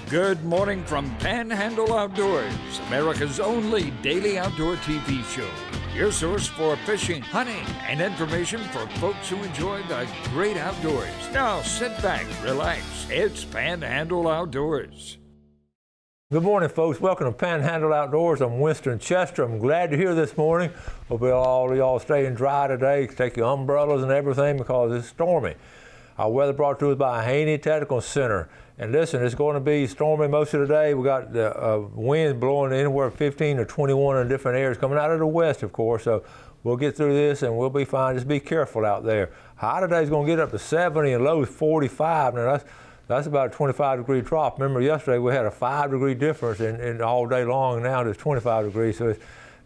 Good morning from Panhandle Outdoors, America's only daily outdoor TV show. Your source for fishing, hunting, and information for folks who enjoy the great outdoors. Now sit back, relax. It's Panhandle Outdoors. Good morning, folks. Welcome to Panhandle Outdoors. I'm Winston Chester. I'm glad you're here this morning. Hope all of y'all staying dry today. Take your umbrellas and everything because it's stormy. Our weather brought to us by Haney Technical Center. And listen, it's going to be stormy most of the day. We got the winds blowing anywhere 15 to 21 in different areas, coming out of the west, of course. So we'll get through this and we'll be fine. Just be careful out there. High today is going to get up to 70 and low is 45. Now that's about a 25-degree drop. Remember yesterday we had a 5-degree difference in all day long. Now it's 25 degrees. So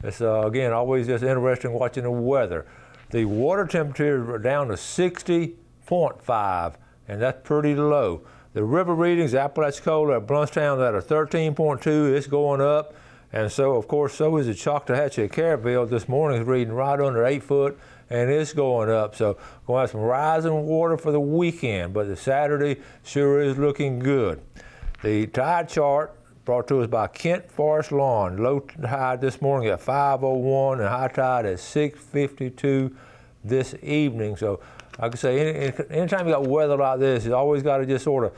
it's again, always just interesting watching the weather. The water temperature is down to 60.5, and that's pretty low. The river readings, Apalachicola at Bluntstown at a 13.2, it's going up. And so, of course, so is the Choctawhatchee at Carabville. This morning is reading right under 8 foot, and it's going up. So going to have some rising water for the weekend, but the Saturday sure is looking good. The tide chart brought to us by Kent Forest Lawn. Low tide this morning at 5:01 and high tide at 6:52 this evening. So like I say, anytime you got weather like this, you always got to just sort of,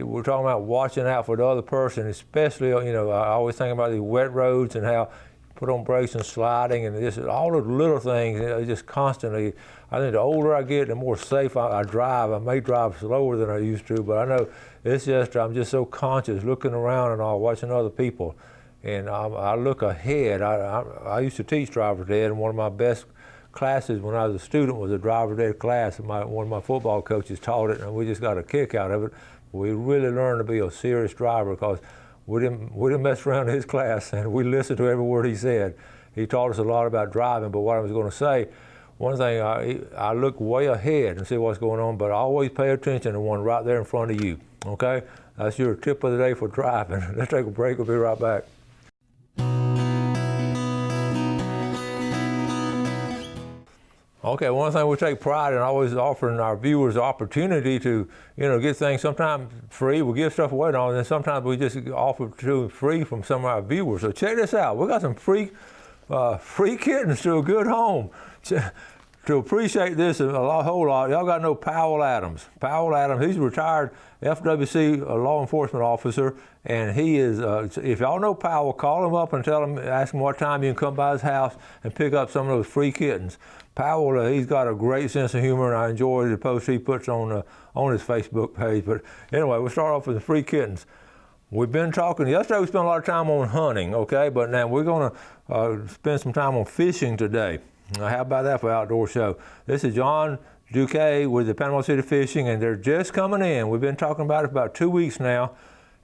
we're talking about watching out for the other person, especially, I always think about these wet roads and how put on brakes and sliding and just all the little things, just constantly. I think the older I get, the more safe I drive. I may drive slower than I used to, but I know it's just, I'm just so conscious looking around and all, watching other people. And I look ahead. I used to teach driver's ed, and one of my best classes when I was a student was a driver's ed class. One of my football coaches taught it, and we just got a kick out of it. We really learned to be a serious driver because we didn't mess around in his class, and we listened to every word he said. He taught us a lot about driving, but what I was going to say, one thing, I look way ahead and see what's going on, but I always pay attention to the one right there in front of you, okay? That's your tip of the day for driving. Let's take a break. We'll be right back. Okay, one thing we take pride in always offering our viewers the opportunity to, get things sometimes free. We give stuff away and all, and then sometimes we just offer to free from some of our viewers. So check this out. We got some free kittens to a good home. To appreciate this a whole lot, y'all got to know Powell Adams. Powell Adams, he's a retired FWC law enforcement officer, and he is, if y'all know Powell, call him up and ask him what time you can come by his house and pick up some of those free kittens. Powell, he's got a great sense of humor, and I enjoy the posts he puts on his Facebook page. But anyway, we'll start off with the free kittens. We've been talking, yesterday we spent a lot of time on hunting, okay, but now we're going to spend some time on fishing today. Now, how about that for Outdoor Show? This is John Duque with the Panama City Fishing, and they're just coming in. We've been talking about it for about 2 weeks now.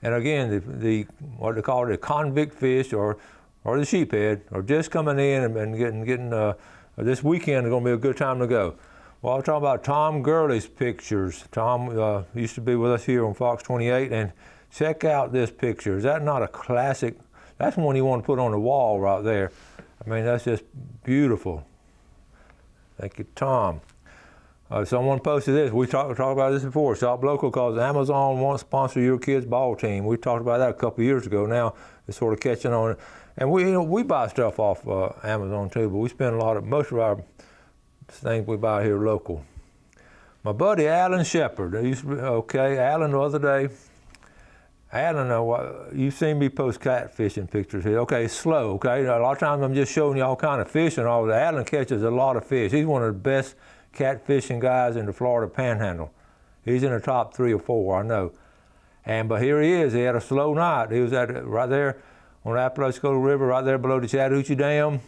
And again, the what they call it, the convict fish or the sheephead are just coming in and getting this weekend is going to be a good time to go. Well, I'll talk about Tom Gurley's pictures. Tom used to be with us here on Fox 28, and check out this picture. Is that not a classic? That's one you want to put on the wall right there. I mean, that's just beautiful. Thank you, Tom. Someone posted this. We talked about this before. Shop local because Amazon wants to sponsor your kids' ball team. We talked about that a couple of years ago. Now it's sort of catching on. And we buy stuff off Amazon too, but we spend most of our things we buy here local. My buddy Alan Shepard, Alan the other day, Alan, you've seen me post catfishing pictures here. Okay, it's slow, okay? A lot of times I'm just showing you all kind of fish and all that. Alan catches a lot of fish. He's one of the best catfishing guys in the Florida Panhandle. He's in the top 3 or 4, I know. But here he is. He had a slow night. He was right there on the Apalachicola River, right there below the Chattahoochee Dam,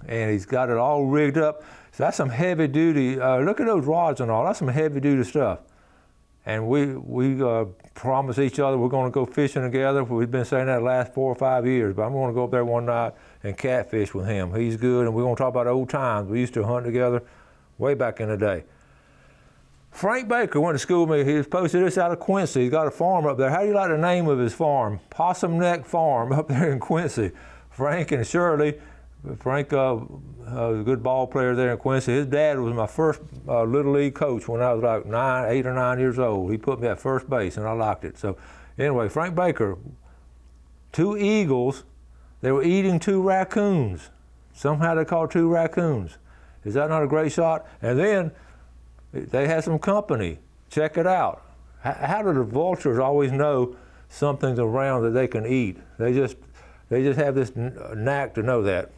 and he's got it all rigged up. So that's some heavy duty. Look at those rods and all. That's some heavy duty stuff. And we promised each other we're going to go fishing together. We've been saying that the last 4 or 5 years, but I'm going to go up there one night and catfish with him. He's good, and we're going to talk about old times. We used to hunt together way back in the day. Frank Baker went to school with me. He posted this out of Quincy. He's got a farm up there. How do you like the name of his farm? Possum Neck Farm up there in Quincy. Frank and Shirley. Frank was a good ball player there in Quincy. His dad was my first Little League coach when I was like 8 or 9 years old. He put me at first base, and I liked it. So Anyway, Frank Baker, 2 eagles, they were eating 2 raccoons. Somehow they caught 2 raccoons. Is that not a great shot? And then they had some company. Check it out. How do the vultures always know something's around that they can eat? They just have this knack to know that.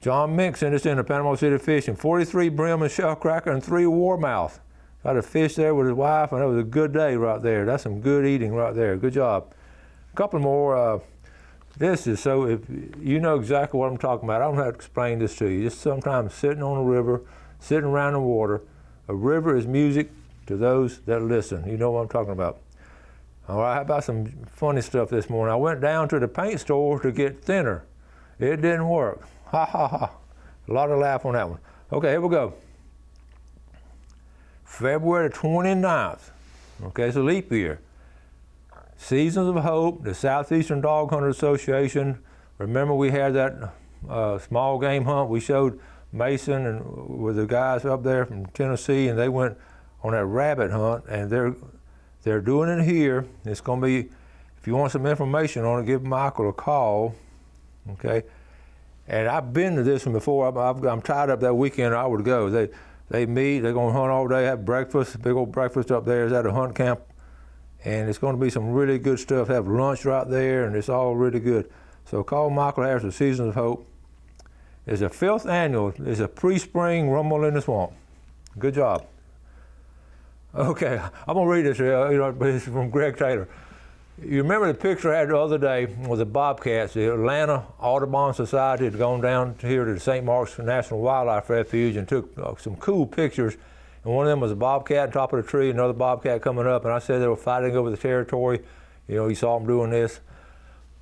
John Mink sent us into Panama City fishing. 43 brim and shellcracker and 3 warmouth. Got a fish there with his wife, and it was a good day right there. That's some good eating right there. Good job. A couple more. This is so, if you know exactly what I'm talking about, I don't have to explain this to you. Just sometimes sitting on a river, sitting around the water. A river is music to those that listen. You know what I'm talking about. All right, how about some funny stuff this morning? I went down to the paint store to get thinner. It didn't work. Ha, ha, ha. A lot of laugh on that one. Okay, here we go. February 29th. Okay, it's a leap year. Seasons of Hope, the Southeastern Dog Hunter Association. Remember we had that small game hunt. We showed Mason and with the guys up there from Tennessee, and they went on that rabbit hunt, and they're doing it here. It's going to be, if you want some information on it, give Michael a call, okay? And I've been to this one before. I'm tied up that weekend. I would go. They meet. They're going to hunt all day. Have breakfast. Big old breakfast up there. Is at a hunt camp, and it's going to be some really good stuff. Have lunch right there, and it's all really good. So call Michael Harris of Seasons of Hope. It's a 5th annual. It's a pre-spring rumble in the swamp. Good job. Okay, I'm gonna read this. It's from Greg Taylor. You remember the picture I had the other day with the bobcats? The Atlanta Audubon Society had gone down here to the St. Mark's National Wildlife Refuge and took some cool pictures. And one of them was a bobcat on top of the tree, another bobcat coming up, and I said they were fighting over the territory. You know, you saw them doing this.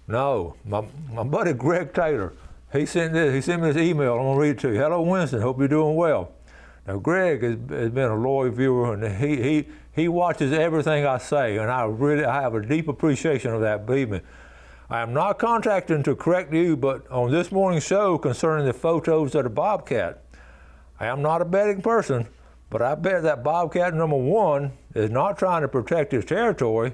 No, my buddy Greg Taylor, he sent me this email. I'm gonna read it to you. Hello, Winston. Hope you're doing well. Now, Greg has been a loyal viewer, and he watches everything I say, and I have a deep appreciation of that, believe me. I am not contacting to correct you, but on this morning's show concerning the photos of the bobcat, I am not a betting person, but I bet that bobcat number 1 is not trying to protect his territory.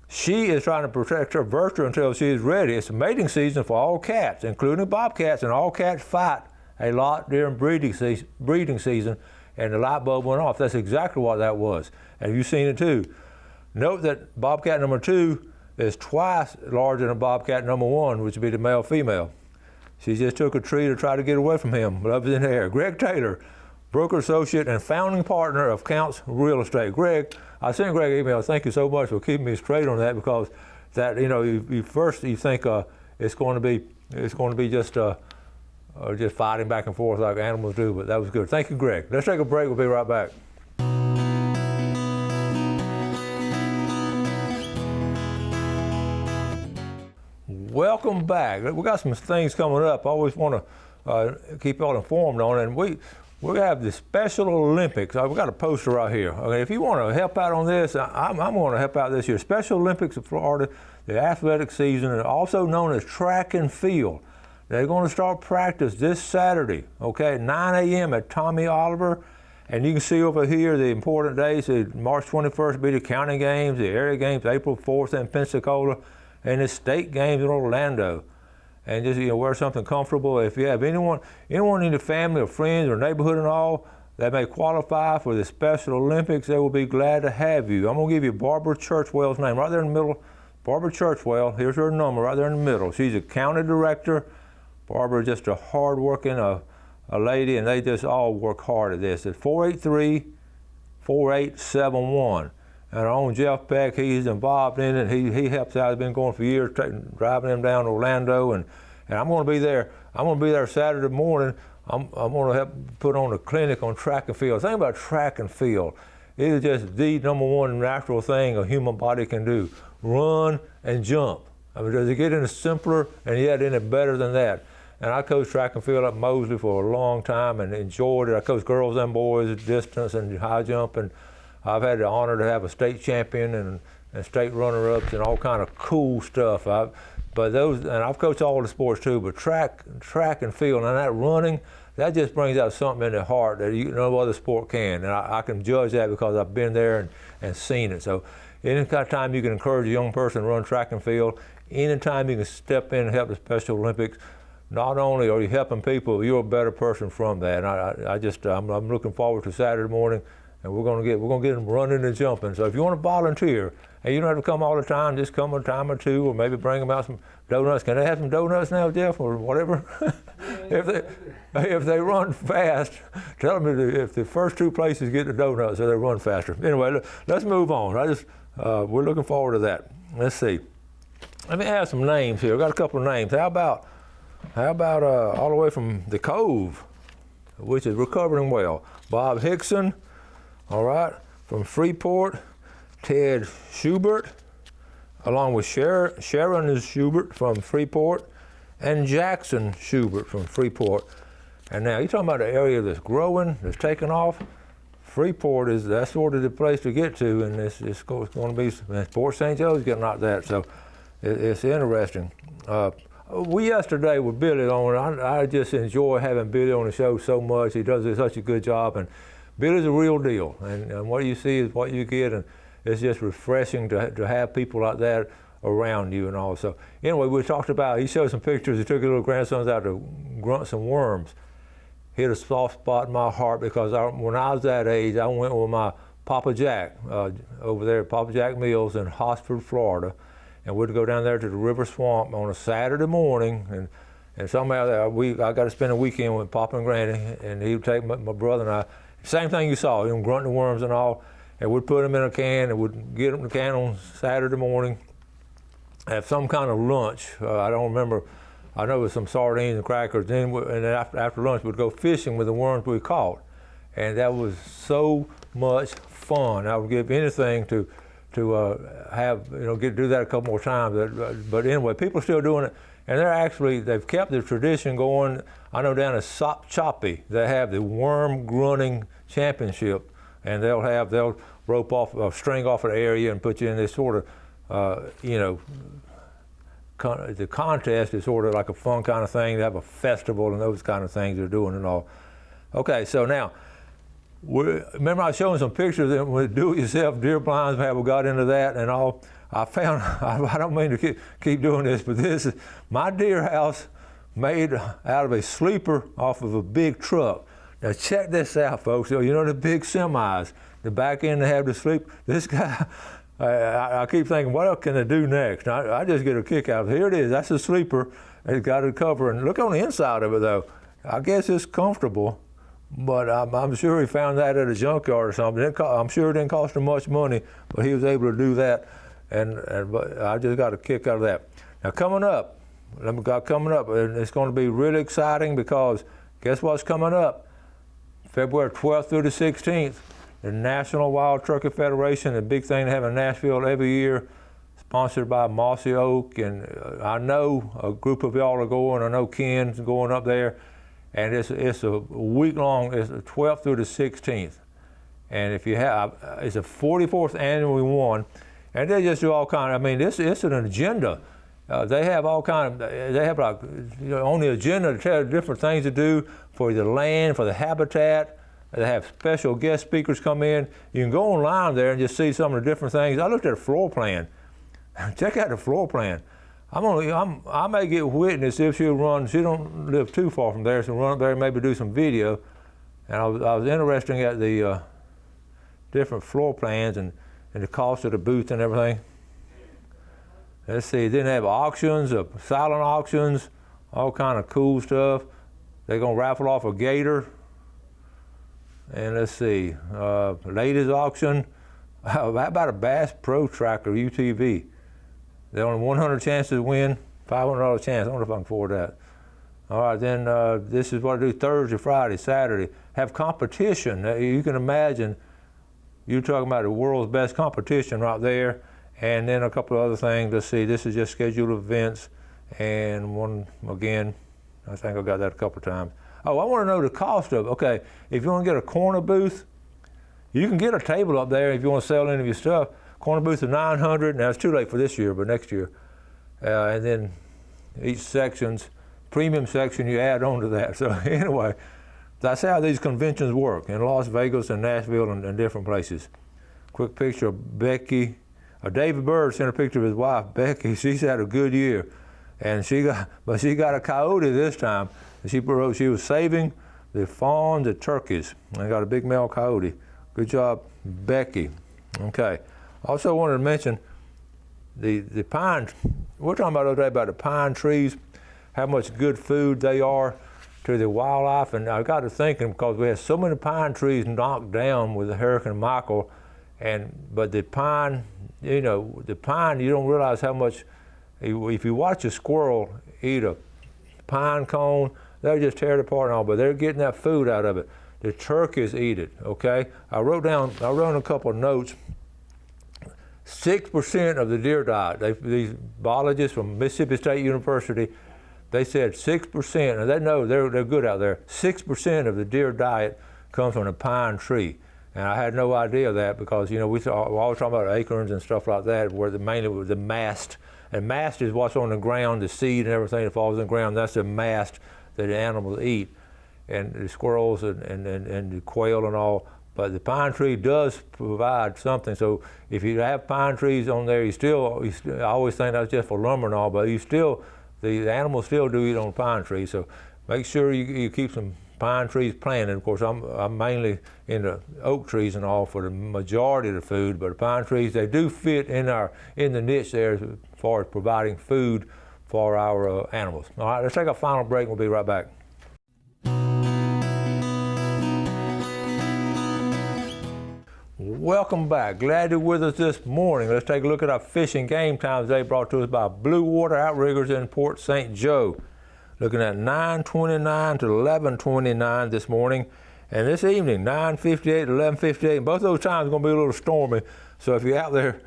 She is trying to protect her virtue until she is ready. It's a mating season for all cats, including bobcats, and all cats fight a lot during breeding season, and the light bulb went off. That's exactly what that was. And you've seen it too. Note that bobcat number 2 is twice larger than bobcat number 1, which would be the male-female. She just took a tree to try to get away from him. Love is in the air. Greg Taylor, broker associate and founding partner of Counts Real Estate. Greg, I sent Greg an email. Thank you so much for keeping me straight on that, because that, you know, you think it's going to be just fighting back and forth like animals do, but that was good. Thank you, Greg. Let's take a break. We'll be right back. Welcome back. We got some things coming up. I always want to keep y'all informed on it. And we have the Special Olympics. We've got a poster right here. Okay, if you want to help out on this, I'm going to help out this year. Special Olympics of Florida, the athletic season, also known as track and field. They're going to start practice this Saturday, okay, at 9 a.m. at Tommy Oliver. And you can see over here the important days. March 21st will be the county games, the area games, April 4th in Pensacola, and the state games in Orlando. And just, wear something comfortable. If you have anyone in your family or friends or neighborhood and all that may qualify for the Special Olympics, they will be glad to have you. I'm going to give you Barbara Churchwell's name right there in the middle. Barbara Churchwell, here's her number right there in the middle. She's a county director. Barbara is just a hard-working a lady, and they just all work hard at this. It's 483-4871. And our own Jeff Beck, he's involved in it. He helps out. He's been going for years, driving them down to Orlando, and I'm going to be there. I'm going to be there Saturday morning. I'm going to help put on a clinic on track and field. The thing about track and field, it is just the number 1 natural thing a human body can do: run and jump. I mean, does it get any simpler and yet any better than that? And I coached track and field up in Mosley for a long time and enjoyed it. I coached girls and boys, distance and high jump, and I've had the honor to have a state champion and state runner-ups and all kind of cool stuff. I've coached all the sports too, but track and field and that running, that just brings out something in the heart that no other sport can. And I can judge that because I've been there and seen it. So any kind of time you can encourage a young person to run track and field, anytime you can step in and help the Special Olympics, not only are you helping people, you're a better person from that. And I'm looking forward to Saturday morning, and we're gonna get them running and jumping. So if you want to volunteer, and you don't have to come all the time, just come a time or two, or maybe bring them out some donuts. Can they have some donuts now, Jeff, or whatever? if they run fast, tell them if the first two places get the donuts, so they run faster. Anyway, let's move on. We're looking forward to that. Let's see. Let me add some names here. I've got a couple of names. How about all the way from the Cove, which is recovering well. Bob Hickson, all right, from Freeport. Ted Schubert, along with Sharon Schubert from Freeport, and Jackson Schubert from Freeport. And now you're talking about an area that's growing, that's taking off. Freeport that's sort of the place to get to, and it's going to be, Port St. Joe's getting like that, so it's interesting. We yesterday with Billy on, I just enjoy having Billy on the show so much. He does such a good job, and Billy's a real deal, and what you see is what you get, and it's just refreshing to have people like that around you and all. So anyway, we talked about, he showed some pictures. He took his little grandsons out to grunt some worms. Hit a soft spot in my heart because when I was that age, I went with my Papa Jack over there at Papa Jack Mills in Hosford, Florida, and we'd go down there to the river swamp on a Saturday morning, and somehow I got to spend a weekend with Papa and Granny, and he would take my brother and I. Same thing you saw, grunting worms and all. And we'd put them in a can, and we'd get them in a can on Saturday morning, have some kind of lunch. I don't remember. I know it was some sardines and crackers. And after lunch, we'd go fishing with the worms we caught. And that was so much fun. I would give anything to have, get to do that a couple more times. But anyway, people are still doing it. And they've kept the tradition going. I know down at Sop Choppy, they have the Worm Grunting Championship. And they'll rope off a string off an area and put you in this sort of, the contest is sort of like a fun kind of thing. They have a festival and those kind of things they're doing and all. Okay, so now, remember I was showing some pictures with do-it-yourself deer blinds, how we got into that and all. I found, I don't mean to keep doing this, but this is my deer house made out of a sleeper off of a big truck. Now check this out, folks. You know the big semis, the back end they have the sleep. This guy, I keep thinking, what else can I do next? I just get a kick out of it. Here it is. That's a sleeper. It's got a cover, and look on the inside of it though. I guess it's comfortable, but I'm sure he found that at a junkyard or something. I'm sure it didn't cost him much money, but he was able to do that, and I just got a kick out of that. Now coming up, and it's going to be really exciting because guess what's coming up? February 12th through the 16th, the National Wild Turkey Federation, a big thing they have in Nashville every year, sponsored by Mossy Oak, and I know a group of y'all are going. I know Ken's going up there, and it's a week long. It's the 12th through the 16th, and if you have, it's a 44th annual one, and they just do all kind of. I mean, it's an agenda. They have all kind of. They have like on the agenda to tell different things to do for the land, for the habitat. They have special guest speakers come in. You can go online there and just see some of the different things. I looked at a floor plan. Check out the floor plan. I may get witness if she'll run. She don't live too far from there, so run up there and maybe do some video. And I was interested at the different floor plans and the cost of the booth and everything. Let's see, then they have auctions, silent auctions, all kind of cool stuff. They're gonna raffle off a gator. And let's see, ladies auction. How about a Bass Pro Tracker UTV? They're only 100 chances to win, $500 chance. I wonder if I can afford that. All right, then this is what I do Thursday, Friday, Saturday. Have competition. You can imagine, you're talking about the world's best competition right there. And then a couple of other things. Let's see, this is just scheduled events. And one, again, I think I got that a couple of times. Oh, I want to know the cost of it. Okay, if you want to get a corner booth, you can get a table up there if you want to sell any of your stuff. Corner booth is $900. Now, it's too late for this year, but next year. And then each section's premium section, you add on to that. So anyway, that's how these conventions work in Las Vegas and Nashville and different places. Quick picture of Becky David Bird sent a picture of his wife, Becky. She's had a good year. And she got a coyote this time. She wrote she was saving the fawns and turkeys. I got a big male coyote. Good job, Becky. Okay. Also wanted to mention the pine. We're talking about the other day about the pine trees, how much good food they are to the wildlife. And I got to thinking, because we had so many pine trees knocked down with the Hurricane Michael, but the pine, you don't realize how much. If you watch a squirrel eat a pine cone, they'll just tear it apart and all, but they're getting that food out of it. The turkeys eat it, okay? I wrote a couple of notes. 6% of the deer diet, these biologists from Mississippi State University, they said 6%, and they know they're good out there. 6% of the deer diet comes from a pine tree. And I had no idea of that because, we're always talking about acorns and stuff like that, where mainly with the mast. And mast is what's on the ground, the seed and everything that falls on the ground. That's the mast that the animals eat, and the squirrels and the quail and all. But the pine tree does provide something. So if you have pine trees on there, I always think that's just for lumber and all, but the animals still do eat on pine trees. So make sure you keep some pine trees planted. Of course, I'm mainly into oak trees and all for the majority of the food, but the pine trees, they do fit in the niche there as far as providing food for our animals. All right, let's take a final break and we'll be right back. Welcome back. Glad you're with us this morning. Let's take a look at our fishing game times today, brought to us by Blue Water Outriggers in Port St. Joe. Looking at 9:29 to 11:29 this morning, and this evening 9:58 to 11:58. And both of those times are going to be a little stormy, so if you're out there,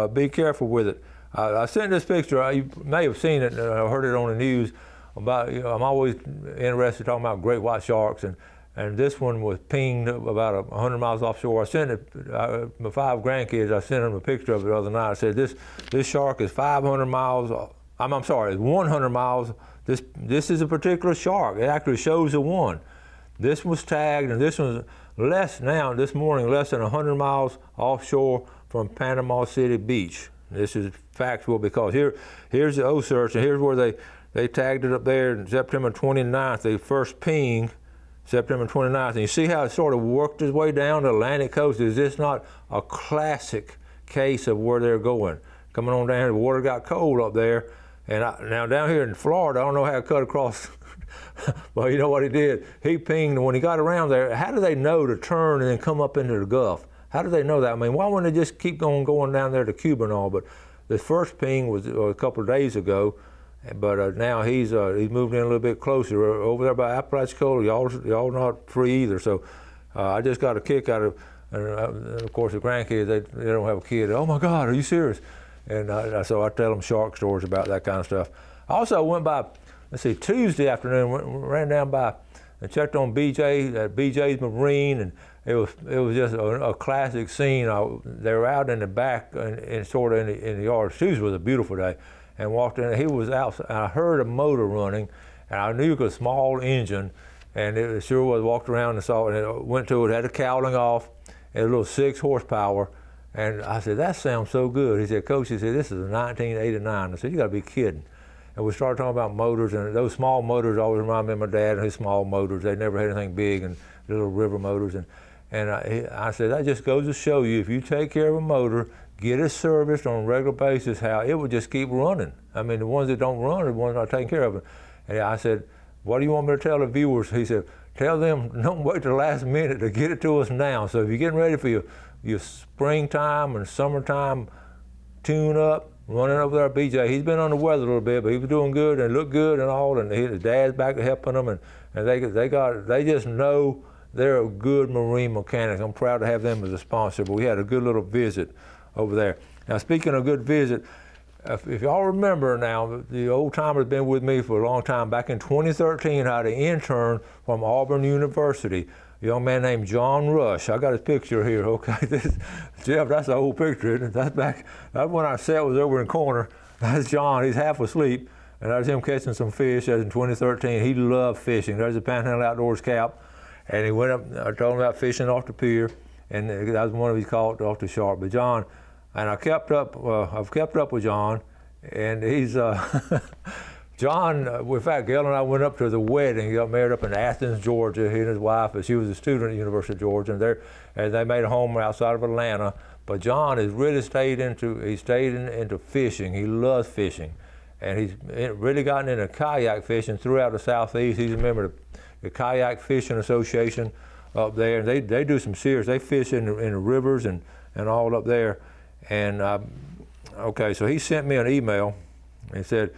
be careful with it. I sent this picture. You may have seen it. I heard it on the news about. I'm always interested in talking about great white sharks, and this one was pinged about 100 miles offshore. I sent it. My 5 grandkids. I sent them a picture of it the other night. I said this shark is 500 miles. I'm sorry, it's 100 miles. This is a particular shark. It actually shows a 1. This was tagged, and this one's this morning, less than 100 miles offshore from Panama City Beach. This is factual because here's the O-search, and here's where they tagged it up there on September 29th, the first ping, September 29th. And you see how it sort of worked its way down the Atlantic coast? Is this not a classic case of where they're going? Coming on down, the water got cold up there. And now down here in Florida, I don't know how it cut across, but you know what he did? He pinged, and when he got around there, how do they know to turn and then come up into the Gulf? How do they know that? I mean, why wouldn't they just keep going down there to Cuba and all? But the first ping was a couple of days ago, but now he's moved in a little bit closer over there by Apalachicola. Y'all not free either, so I just got a kick out of. And of course, the grandkids, they don't have a kid. Oh my God, are you serious? And so I tell them shark stories about that kind of stuff. I also went by, Tuesday afternoon, ran down by and checked on BJs Marine, and it was just a classic scene. They were out in the back and sort of in the yard. Tuesday was a beautiful day, and walked in. He was out. And I heard a motor running, and I knew it was a small engine, and it sure was. Walked around and saw it, and it went to it. Had the cowling off, and a little 6 horsepower. And I said, that sounds so good. He said, Coach, this is a 1989. I said, you got to be kidding. And we started talking about motors, and those small motors always remind me of my dad and his small motors. They never had anything big, and little river motors. And I said, that just goes to show you, if you take care of a motor, get it serviced on a regular basis, how it would just keep running. I mean, the ones that don't run are the ones not taking care of it. And I said, what do you want me to tell the viewers? He said, tell them, don't wait till the last minute to get it to us now. So if you're getting ready for your springtime and summertime tune up, running over there at BJ. He's been on the weather a little bit, but he was doing good and looked good and all, and his dad's back to helping them, and they just know they're a good marine mechanic. I'm proud to have them as a sponsor, but we had a good little visit over there. Now, speaking of good visit, if y'all remember now, the old timer's been with me for a long time. Back in 2013, I had an intern from Auburn University, a young man named John Rush. I got his picture here, okay? Jeff, that's the old picture, isn't it? That's when our set was over in the corner. That's John, he's half asleep, and that was him catching some fish. That was in 2013. He loved fishing. There's a Panhandle Outdoors cap, and he went up, I told him about fishing off the pier, and that was one of his caught off the shark. But John, and I've kept up with John, and he's John. In fact, Gail and I went up to the wedding. He got married up in Athens, Georgia. He and his wife, and she was a student at the University of Georgia, and they made a home outside of Atlanta. But John has really stayed into fishing. He loves fishing, and he's really gotten into kayak fishing throughout the Southeast. He's a member of the Kayak Fishing Association up there, and they do some serious. They fish in the rivers and all up there. And okay, so he sent me an email and said,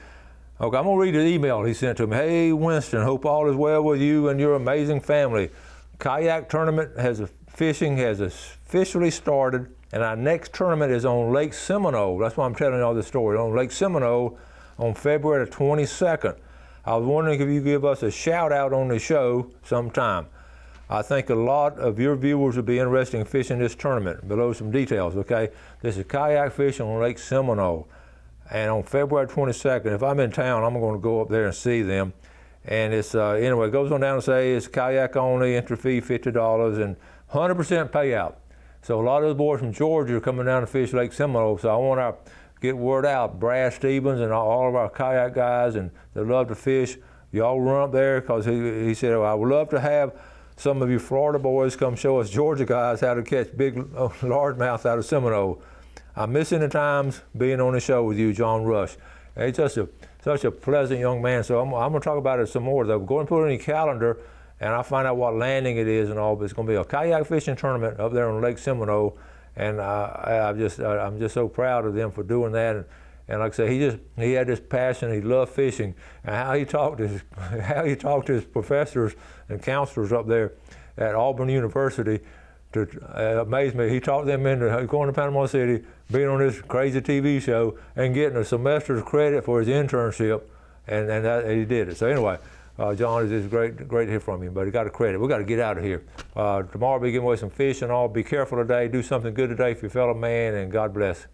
okay, I'm gonna read the email he sent to me. Hey Winston, hope all is well with you and your amazing family. Kayak tournament fishing has officially started, and our next tournament is on Lake Seminole. That's why I'm telling you all this story. On Lake Seminole on February the 22nd. I was wondering if you could give us a shout out on the show sometime. I think a lot of your viewers would be interested in fishing this tournament. Below some details, okay? This is kayak fishing on Lake Seminole. And on February 22nd, if I'm in town, I'm going to go up there and see them. And it's, anyway, it goes on down to say it's kayak only, entry fee $50, and 100% payout. So a lot of those boys from Georgia are coming down to fish Lake Seminole, so I want to get word out. Brad Stevens and all of our kayak guys, and they love to fish. Y'all run up there, because he said, I would love to have some of you Florida boys come show us Georgia guys how to catch big largemouth out of Seminole. I'm missing the times being on the show with you, John Rush. He's such a pleasant young man. So I'm going to talk about it some more, though. Go and put it in your calendar, and I'll find out what landing it is and all. But it's going to be a kayak fishing tournament up there on Lake Seminole, and I'm just so proud of them for doing that. And like I say, he had this passion. He loved fishing, and how he talked to his professors and counselors up there at Auburn University to amaze me. He talked them into going to Panama City, being on this crazy TV show, and getting a semester's credit for his internship, and he did it. So anyway, John, it's great to hear from you, but he got a credit. We got to get out of here. Tomorrow we'll be giving away some fish and all. Be careful today. Do something good today for your fellow man, and God bless.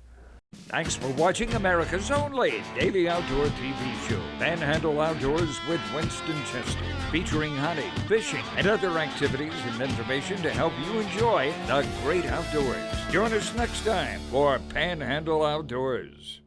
Thanks for watching America's only daily outdoor TV show, Panhandle Outdoors with Winston Chester, featuring hunting, fishing, and other activities and information to help you enjoy the great outdoors. Join us next time for Panhandle Outdoors.